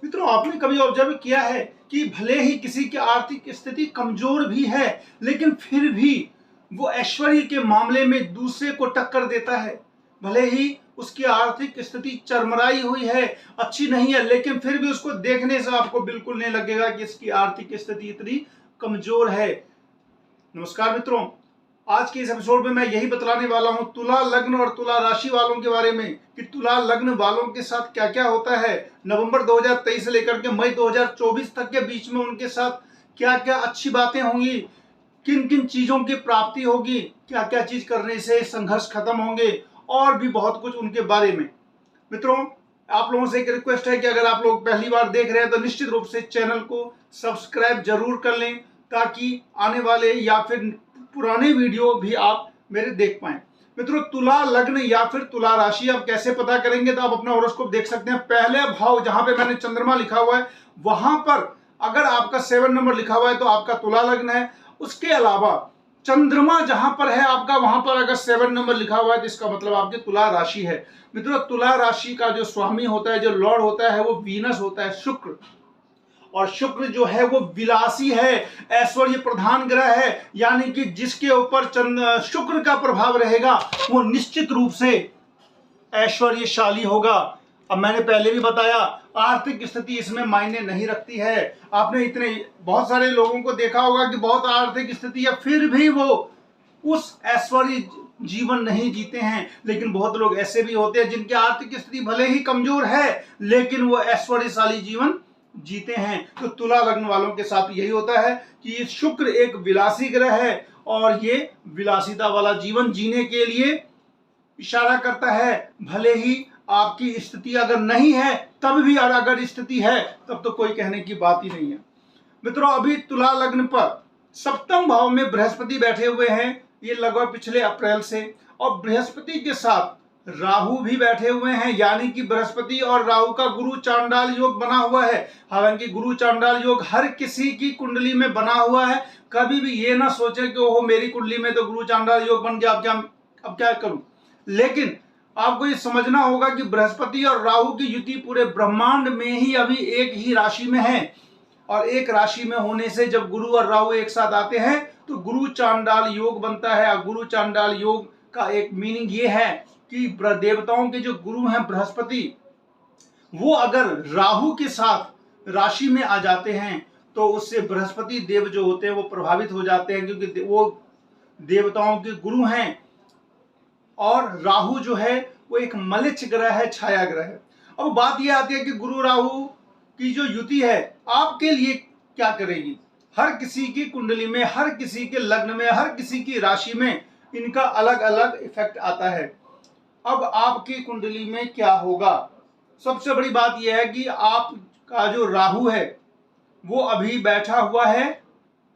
मित्रों, आपने कभी ऑब्जर्व किया है कि भले ही किसी की आर्थिक स्थिति कमजोर भी है, लेकिन फिर भी वो ऐश्वर्य के मामले में दूसरे को टक्कर देता है। भले ही उसकी आर्थिक स्थिति चरमराई हुई है, अच्छी नहीं है, लेकिन फिर भी उसको देखने से आपको बिल्कुल नहीं लगेगा कि इसकी आर्थिक स्थिति इतनी कमजोर है। नमस्कार मित्रों, आज के इस एपिसोड में मैं यही बतलाने वाला हूं तुला लग्न और तुला राशि वालों के बारे में कि तुला लग्न वालों के साथ क्या क्या होता है। नवंबर 2023 से लेकर के मई 2024 तक के बीच में उनके साथ क्या क्या अच्छी बातें होंगी, किन किन चीजों की प्राप्ति होगी, क्या क्या चीज करने से संघर्ष खत्म होंगे और भी बहुत कुछ उनके बारे में। मित्रों, आप लोगों से एक रिक्वेस्ट है कि अगर आप लोग पहली बार देख रहे हैं तो निश्चित रूप से चैनल को सब्सक्राइब जरूर कर लें, ताकि आने वाले या फिर पुराने वीडियो भी आप मेरे देख पाएं। मित्रों, तुला लग्न या फिर तुला राशि आप कैसे पता करेंगे, तो आप अपना होरोस्कोप देख सकते हैं। पहले भाव जहां पे मैंने चंद्रमा लिखा हुआ है वहां पर अगर आपका 7 नंबर लिखा हुआ है तो आपका तुला लग्न है। उसके अलावा चंद्रमा जहां पर है आपका, वहां पर अगर 7 नंबर लिखा हुआ है तो इसका मतलब आपकी तुला राशि है। मित्रों, तुला राशि का जो स्वामी होता है, जो लॉर्ड होता है, वो वीनस होता है, शुक्र। और शुक्र जो है वो विलासी है, ऐश्वर्य प्रधान ग्रह है, यानी कि जिसके ऊपर शुक्र का प्रभाव रहेगा वो निश्चित रूप से ऐश्वर्यशाली होगा। अब मैंने पहले भी बताया, आर्थिक स्थिति इसमें मायने नहीं रखती है। आपने इतने बहुत सारे लोगों को देखा होगा कि बहुत आर्थिक स्थिति है, फिर भी वो उस ऐश्वर्य जीवन नहीं जीते हैं। लेकिन बहुत लोग ऐसे भी होते हैं जिनकी आर्थिक स्थिति भले ही कमजोर है, लेकिन वो ऐश्वर्यशाली जीवन जीते हैं। तो तुला लग्न वालों के साथ यही होता है कि ये शुक्र एक विलासी ग्रह है और ये विलासिता वाला जीवन जीने के लिए इशारा करता है। भले ही आपकी स्थिति अगर नहीं है, तब भी अगर स्थिति है तब तो कोई कहने की बात ही नहीं है। मित्रों, अभी तुला लग्न पर सप्तम भाव में बृहस्पति बैठे हुए हैं, ये लगभग पिछले अप्रैल से, और बृहस्पति के साथ राहु भी बैठे हुए हैं, यानी कि बृहस्पति और राहु का गुरु चांडाल योग बना हुआ है। हालांकि गुरु चांडाल योग हर किसी की कुंडली में बना हुआ है। कभी भी ये ना सोचे कि ओहो मेरी कुंडली में तो गुरु चांडाल योग बन गया, अब क्या करूं। लेकिन आपको ये समझना होगा कि बृहस्पति और राहु की युति पूरे ब्रह्मांड में ही अभी एक ही राशि में है, और एक राशि में होने से जब गुरु और राहु एक साथ आते हैं तो गुरु चांडाल योग बनता है। गुरु चांडाल योग का एक मीनिंग ये है कि देवताओं के जो गुरु हैं बृहस्पति, वो अगर राहु के साथ राशि में आ जाते हैं तो उससे बृहस्पति देव जो होते हैं वो प्रभावित हो जाते हैं, क्योंकि वो देवताओं के गुरु हैं। और राहु जो है वो एक मलिच ग्रह है, छाया ग्रह है। अब बात यह आती है कि गुरु राहु की जो युति है आपके लिए क्या करेगी। हर किसी की कुंडली में, हर किसी के लग्न में, हर किसी की राशि में इनका अलग अलग इफेक्ट आता है। अब आपकी कुंडली में क्या होगा, सबसे बड़ी बात यह है कि आपका जो राहु है वो अभी बैठा हुआ है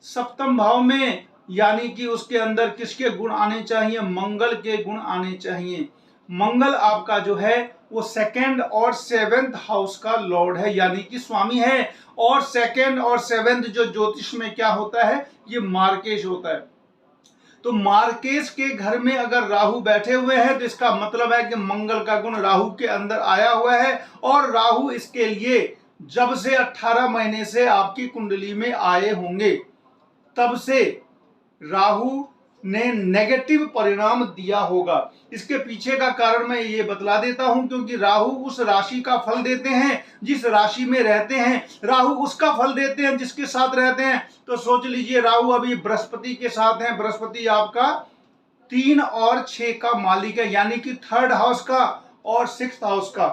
सप्तम भाव में, यानी कि उसके अंदर किसके गुण आने चाहिए, मंगल के गुण आने चाहिए। मंगल आपका जो है वो 2nd और 7th हाउस का लॉर्ड है, यानी कि स्वामी है। और 2nd और 7th जो ज्योतिष में क्या होता है, ये मार्केश होता है। तो मार्केश के घर में अगर राहु बैठे हुए हैं तो इसका मतलब है कि मंगल का गुण राहु के अंदर आया हुआ है, और राहु इसके लिए जब से 18 महीने से आपकी कुंडली में आए होंगे तब से राहु ने नेगेटिव परिणाम दिया होगा। इसके पीछे का कारण मैं ये बतला देता हूं, क्योंकि राहु उस राशि का फल देते हैं जिस राशि में रहते हैं, राहु उसका फल देते हैं जिसके साथ रहते हैं। तो सोच लीजिए, राहु अभी बृहस्पति के साथ हैं। बृहस्पति आपका 3 और 6 का मालिक है, यानी कि 3rd हाउस का और 6th हाउस का।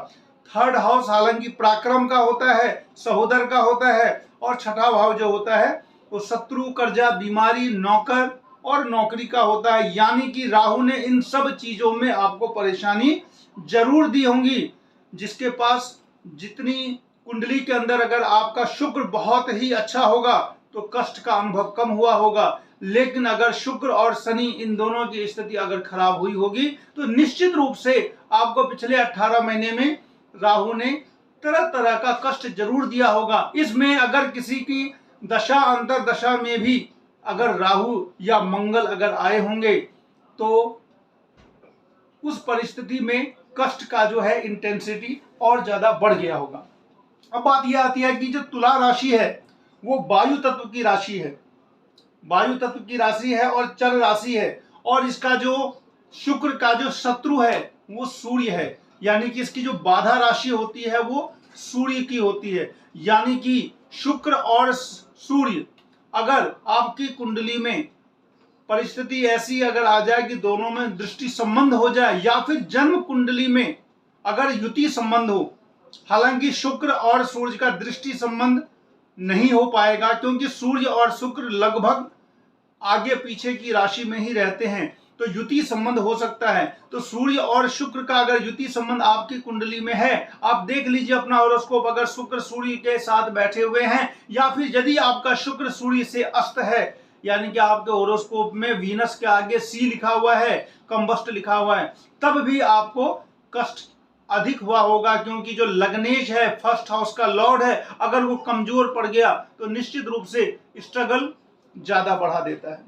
3rd हाउस हालांकि पराक्रम का होता है, सहोदर का होता है, और 6ठा भाव जो होता है वो शत्रु, कर्जा, बीमारी, नौकर और नौकरी का होता है। यानी कि राहु ने इन सब चीजों में आपको परेशानी जरूर दी होंगी। जिसके पास जितनी कुंडली के अंदर अगर आपका शुक्र बहुत ही अच्छा होगा तो कष्ट का अनुभव कम हुआ होगा, लेकिन अगर शुक्र और शनि इन दोनों की स्थिति अगर खराब हुई होगी तो निश्चित रूप से आपको पिछले 18 महीने में राहु ने तरह तरह का कष्ट जरूर दिया होगा। इसमें अगर किसी की दशा अंतर दशा में भी अगर राहु या मंगल अगर आए होंगे तो उस परिस्थिति में कष्ट का जो है इंटेंसिटी और ज्यादा बढ़ गया होगा। अब बात यह आती है कि जो तुला राशि है वो वायु तत्व की राशि है, वायु तत्व की राशि है और चल राशि है, और इसका जो शुक्र का जो शत्रु है वो सूर्य है, यानी कि इसकी जो बाधा राशि होती है वो सूर्य की होती है। यानी कि शुक्र और सूर्य अगर आपकी कुंडली में परिस्थिति ऐसी अगर आ जाए कि दोनों में दृष्टि संबंध हो जाए, या फिर जन्म कुंडली में अगर युति संबंध हो, हालांकि शुक्र और सूर्य का दृष्टि संबंध नहीं हो पाएगा क्योंकि सूर्य और शुक्र लगभग आगे पीछे की राशि में ही रहते हैं, तो युति संबंध हो सकता है। तो सूर्य और शुक्र का अगर युति संबंध आपकी कुंडली में है, आप देख लीजिए अपना हॉरोस्कोप, अगर शुक्र सूर्य के साथ बैठे हुए हैं, या फिर यदि आपका शुक्र सूर्य से अस्त है, यानी कि आपके हॉरोस्कोप में वीनस के आगे सी लिखा हुआ है, कंबस्ट लिखा हुआ है, तब भी आपको कष्ट अधिक हुआ होगा, क्योंकि जो लग्नेश है, फर्स्ट हाउस का लॉर्ड है, अगर वो कमजोर पड़ गया तो निश्चित रूप से स्ट्रगल ज्यादा बढ़ा देता है।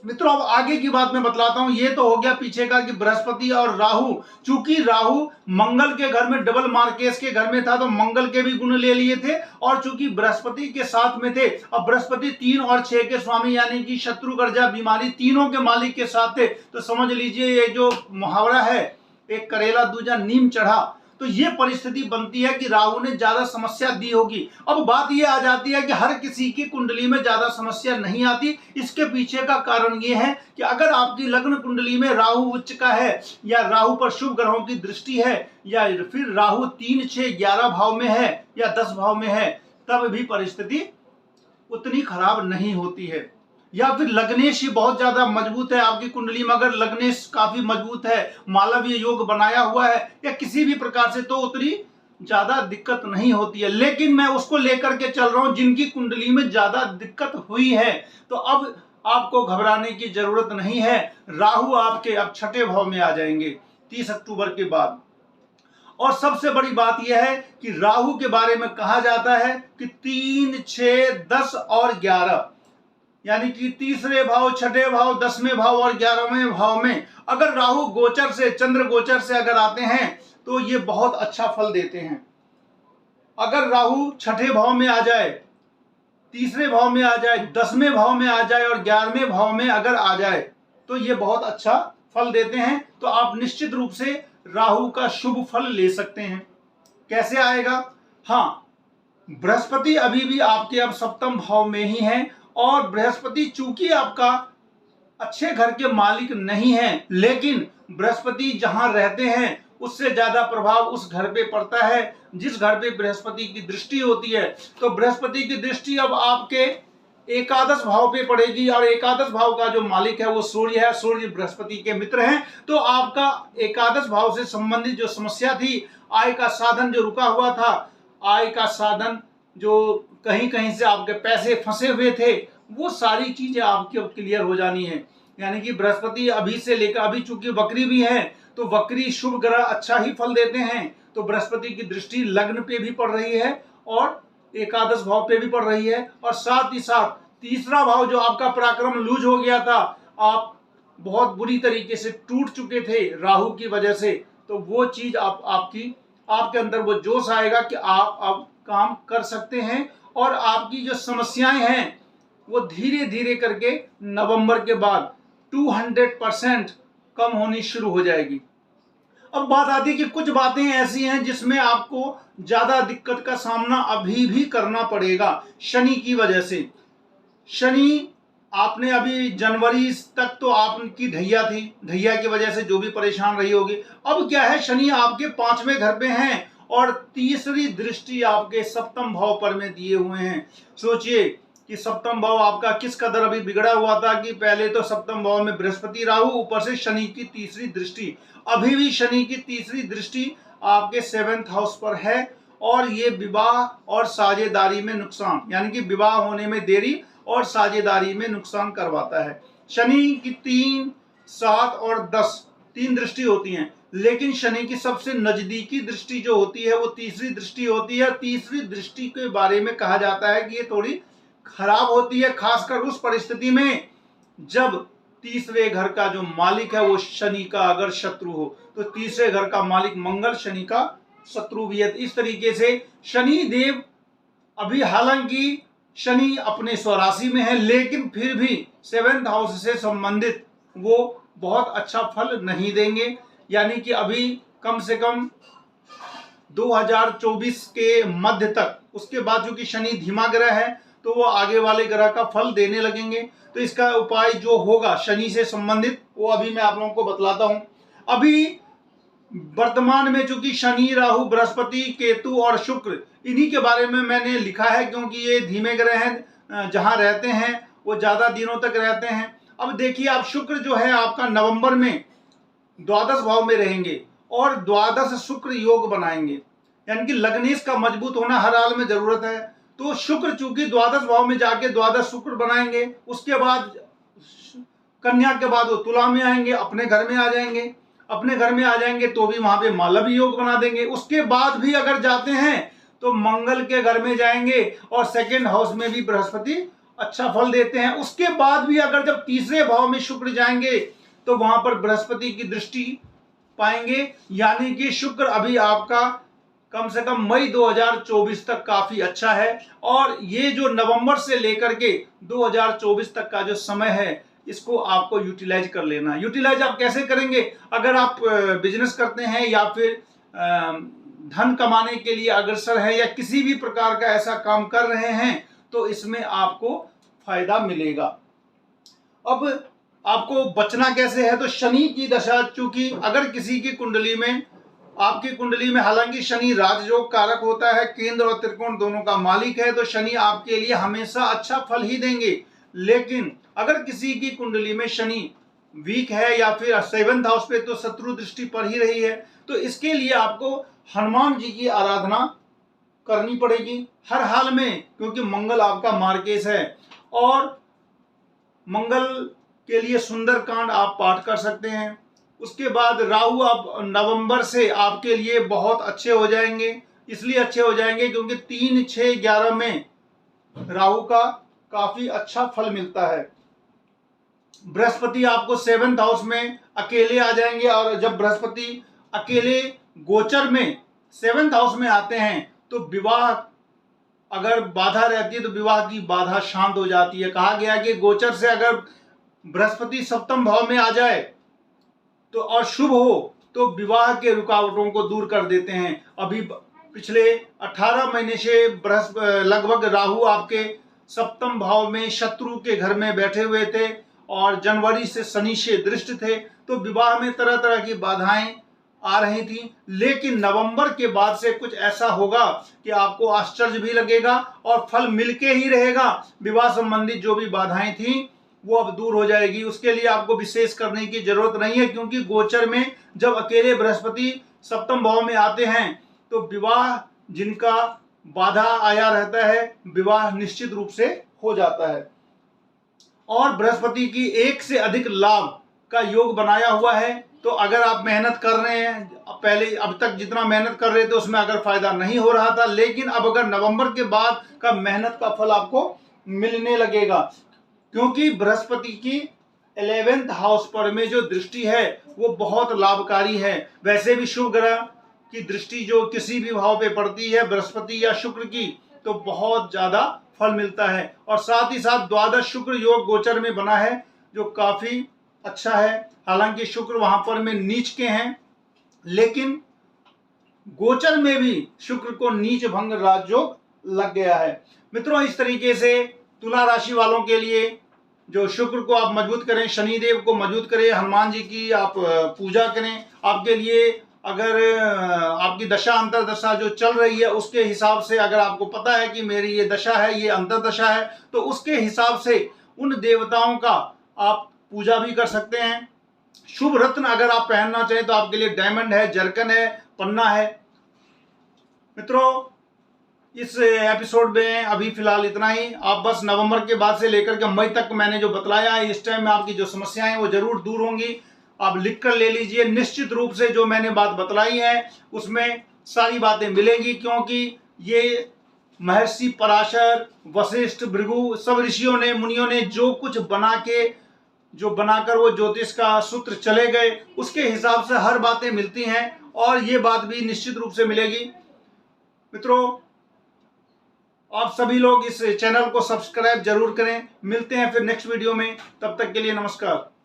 मित्रों, अब आगे की बात मैं बतलाता हूं। ये तो हो गया पीछे का कि बृहस्पति और राहु, चूंकि राहु मंगल के घर में, डबल मार्केस के घर में था, तो मंगल के भी गुण ले लिए थे, और चूंकि बृहस्पति के साथ में थे, अब बृहस्पति 3 और 6 के स्वामी यानी कि शत्रु कर्जा बीमारी तीनों के मालिक के साथ थे, तो समझ लीजिए ये जो मुहावरा है, एक करेला दूजा नीम चढ़ा, तो ये परिस्थिति बनती है कि राहु ने ज्यादा समस्या दी होगी। अब बात ये आ जाती है कि हर किसी की कुंडली में ज्यादा समस्या नहीं आती। इसके पीछे का कारण ये है कि अगर आपकी लग्न कुंडली में राहु उच्च का है, या राहु पर शुभ ग्रहों की दृष्टि है, या फिर राहु 3, 6, 11 भाव में है या 10 भाव में है, तब भी परिस्थिति उतनी खराब नहीं होती है। या फिर लग्नेश ही बहुत ज्यादा मजबूत है आपकी कुंडली में, अगर लग्नेश काफी मजबूत है, मालवीय योग बनाया हुआ है, या किसी भी प्रकार से, तो उतनी ज्यादा दिक्कत नहीं होती है। लेकिन मैं उसको लेकर के चल रहा हूं जिनकी कुंडली में ज्यादा दिक्कत हुई है, तो अब आपको घबराने की जरूरत नहीं है। राहु आपके अब 6ठे भाव में आ जाएंगे 30 अक्टूबर के बाद। और सबसे बड़ी बात यह है कि राहु के बारे में कहा जाता है कि 3, 6, 10 और 11, यानी कि तीसरे भाव, 6ठे भाव, 10वें भाव और 11वें भाव में अगर राहु गोचर से, चंद्र गोचर से अगर आते हैं, तो ये बहुत अच्छा फल देते हैं। अगर राहु 6ठे भाव में आ जाए, तीसरे भाव में आ जाए, 10वें भाव में आ जाए और 11वें भाव में अगर आ जाए, तो ये बहुत अच्छा फल देते हैं। तो आप निश्चित रूप से राहु का शुभ फल ले सकते हैं। कैसे आएगा? हाँ, बृहस्पति अभी भी आपके अब सप्तम भाव में ही है, और बृहस्पति चूंकि आपका अच्छे घर के मालिक नहीं है, लेकिन बृहस्पति जहां रहते हैं उससे ज्यादा प्रभाव उस घर पे पड़ता है जिस घर पे बृहस्पति की दृष्टि होती है। तो बृहस्पति की दृष्टि अब आपके एकादश भाव पे पड़ेगी, और एकादश भाव का जो मालिक है वो सूर्य है, सूर्य बृहस्पति के मित्र हैं। तो आपका एकादश भाव से संबंधित जो समस्या थी, आय का साधन जो रुका हुआ था, आय का साधन जो कहीं कहीं से आपके पैसे फंसे हुए थे, वो सारी चीजें आपकी अब क्लियर हो जानी है। यानी कि बृहस्पति अभी से लेकर, अभी चूंकि वक्री भी है, तो वक्री शुभ ग्रह अच्छा ही फल देते हैं, तो बृहस्पति की दृष्टि लग्न पे भी पड़ रही है और एकादश भाव पे भी पड़ रही है, और साथ ही साथ तीसरा भाव जो आपका पराक्रम लूज हो गया था, आप बहुत बुरी तरीके से टूट चुके थे राहु की वजह से, तो वो चीज आपके अंदर वो जोश आएगा कि आप अब काम कर सकते हैं, और आपकी जो समस्याएं हैं वो धीरे धीरे करके नवंबर के बाद 200% कम होनी शुरू हो जाएगी। अब बात आती है कि कुछ बातें ऐसी हैं जिसमें आपको ज्यादा दिक्कत का सामना अभी भी करना पड़ेगा शनि की वजह से। शनि, आपने अभी जनवरी तक तो आपकी ढैया थी, ढैया की वजह से जो भी परेशान रही होगी। अब क्या है, शनि आपके 5वें घर पे हैं और तीसरी दृष्टि आपके सप्तम भाव पर में दिए हुए हैं। सोचिए कि सप्तम भाव आपका किस कदर अभी बिगड़ा हुआ था कि पहले तो सप्तम भाव में बृहस्पति राहु, ऊपर से शनि की तीसरी दृष्टि। अभी भी शनि की तीसरी दृष्टि आपके 7th हाउस पर है, और ये विवाह और साझेदारी में नुकसान, यानी कि विवाह होने में देरी और साझेदारी में नुकसान करवाता है। शनि की 3, 7 और 10 3 दृष्टि होती हैं, लेकिन शनि की सबसे नजदीकी दृष्टि जो होती है वो तीसरी दृष्टि होती है। तीसरी दृष्टि के बारे में कहा जाता है कि ये थोड़ी खराब होती है, खासकर उस परिस्थिति में जब तीसरे घर का जो मालिक है वो शनि का अगर शत्रु हो। तो तीसरे घर का मालिक मंगल शनि का शत्रु भी है। इस तरीके से शनि देव अभी, हालांकि शनि अपने स्वराशि में है, लेकिन फिर भी 7th हाउस से संबंधित वो बहुत अच्छा फल नहीं देंगे। यानी कि अभी कम से कम 2024 के मध्य तक, उसके बाद चूंकि शनि धीमा ग्रह है तो वो आगे वाले ग्रह का फल देने लगेंगे। तो इसका उपाय जो होगा शनि से संबंधित, वो अभी मैं आप लोगों को बतलाता हूं। अभी वर्तमान में चूंकि शनि, राहु, बृहस्पति, केतु और शुक्र, इन्हीं के बारे में मैंने लिखा है, क्योंकि ये धीमे ग्रह हैं, जहां रहते हैं वो ज्यादा दिनों तक रहते हैं। अब देखिए, आप शुक्र जो है आपका नवंबर में द्वादश भाव में रहेंगे और द्वादश शुक्र योग बनाएंगे, यानी कि लग्नेश का मजबूत होना हर हाल में जरूरत है। तो शुक्र चूंकि द्वादश भाव में जाके द्वादश शुक्र बनाएंगे, उसके बाद कन्या के बाद वो तुला में आएंगे, अपने घर में आ जाएंगे। अपने घर में आ जाएंगे तो भी वहां पे मालव योग बना देंगे। उसके बाद भी अगर जाते हैं तो मंगल के घर में जाएंगे और 2nd हाउस में भी बृहस्पति अच्छा फल देते हैं। उसके बाद भी अगर जब तीसरे भाव में शुक्र जाएंगे तो वहां पर बृहस्पति की दृष्टि पाएंगे। यानी कि शुक्र अभी आपका कम से कम मई 2024 तक काफी अच्छा है। और ये जो नवंबर से लेकर के 2024 तक का जो समय है, इसको आपको यूटिलाइज कर लेना। यूटिलाइज आप कैसे करेंगे? अगर आप बिजनेस करते हैं या फिर धन कमाने के लिए अग्रसर है या किसी भी प्रकार का ऐसा काम कर रहे हैं, तो इसमें आपको फायदा मिलेगा। अब आपको बचना कैसे है? तो शनि की दशा, चूंकि अगर किसी की कुंडली में, आपकी कुंडली में, हालांकि शनि राजयोग कारक होता है, केंद्र और त्रिकोण दोनों का मालिक है, तो शनि आपके लिए हमेशा अच्छा फल ही देंगे। लेकिन अगर किसी की कुंडली में शनि वीक है या फिर 7th हाउस पे, तो शत्रु दृष्टि पड़ ही रही है, तो इसके लिए आपको हनुमान जी की आराधना करनी पड़ेगी हर हाल में, क्योंकि मंगल आपका मार्केश है। और मंगल के लिए सुंदरकांड आप पाठ कर सकते हैं। उसके बाद राहु आप नवंबर से आपके लिए बहुत अच्छे हो जाएंगे। इसलिए अच्छे हो जाएंगे क्योंकि 3, 6, 11 में राहु का काफी अच्छा फल मिलता है। बृहस्पति आपको 7th हाउस में अकेले आ जाएंगे, और जब बृहस्पति अकेले गोचर में 7th हाउस में आते हैं तो विवाह अगर बाधा रहती है तो विवाह की बाधा शांत हो जाती है। कहा गया कि गोचर से अगर बृहस्पति 7th भाव में आ जाए तो और शुभ हो तो विवाह के रुकावटों को दूर कर देते हैं। अभी पिछले 18 महीने से लगभग राहु आपके 7th भाव में शत्रु के घर में बैठे हुए थे और जनवरी से शनि से दृष्ट थे, तो विवाह में तरह तरह की बाधाएं आ रही थी। लेकिन नवंबर के बाद से कुछ ऐसा होगा कि आपको आश्चर्य भी लगेगा और फल मिलके ही रहेगा। विवाह संबंधित जो भी बाधाएं थी वो अब दूर हो जाएगी। उसके लिए आपको विशेष करने की जरूरत नहीं है, क्योंकि गोचर में जब अकेले बृहस्पति 7th भाव में आते हैं तो विवाह जिनका बाधा आया रहता है, विवाह निश्चित रूप से हो जाता है। और बृहस्पति की 1 से अधिक लाभ का योग बनाया हुआ है। तो अगर आप मेहनत कर रहे हैं, पहले अब तक जितना मेहनत कर रहे थे उसमें अगर फायदा नहीं हो रहा था, लेकिन अब अगर नवंबर के बाद का मेहनत का फल आपको मिलने लगेगा, क्योंकि बृहस्पति की 11th हाउस पर में जो दृष्टि है वो बहुत लाभकारी है। वैसे भी शुभ ग्रह की दृष्टि जो किसी भी भाव पे पड़ती है, बृहस्पति या शुक्र की, तो बहुत ज्यादा फल मिलता है। और साथ ही साथ द्वादश शुक्र योग गोचर में बना है जो काफी अच्छा है। हालांकि शुक्र वहां पर में नीच के हैं, लेकिन गोचर में भी शुक्र को नीच भंग राजयोग लग गया है। मित्रों, इस तरीके से तुला राशि वालों के लिए जो शुक्र को आप मजबूत करें, शनिदेव को मजबूत करें, हनुमान जी की आप पूजा करें। आपके लिए अगर आपकी दशा अंतरदशा जो चल रही है उसके हिसाब से, अगर आपको पता है कि मेरी ये दशा है, ये अंतरदशा है, तो उसके हिसाब से उन देवताओं का आप पूजा भी कर सकते हैं। शुभ रत्न अगर आप पहनना चाहें तो आपके लिए डायमंड है, जरकन है, पन्ना है। मित्रों, इस एपिसोड में अभी फिलहाल इतना ही। आप बस नवंबर के बाद से लेकर के मई तक मैंने जो बतलाया है, इस टाइम में आपकी जो समस्याएं हैं वो जरूर दूर होंगी। आप लिख कर ले लीजिए। निश्चित रूप से जो मैंने बात बतलाई है उसमें सारी बातें मिलेंगी, क्योंकि ये महर्षि पराशर, वशिष्ठ, भृगु, सब ऋषियों ने, मुनियों ने जो कुछ बनाकर वो ज्योतिष का सूत्र चले गए, उसके हिसाब से हर बातें मिलती हैं। और ये बात भी निश्चित रूप से मिलेगी। मित्रों, आप सभी लोग इस चैनल को सब्सक्राइब जरूर करें। मिलते हैं फिर नेक्स्ट वीडियो में, तब तक के लिए नमस्कार।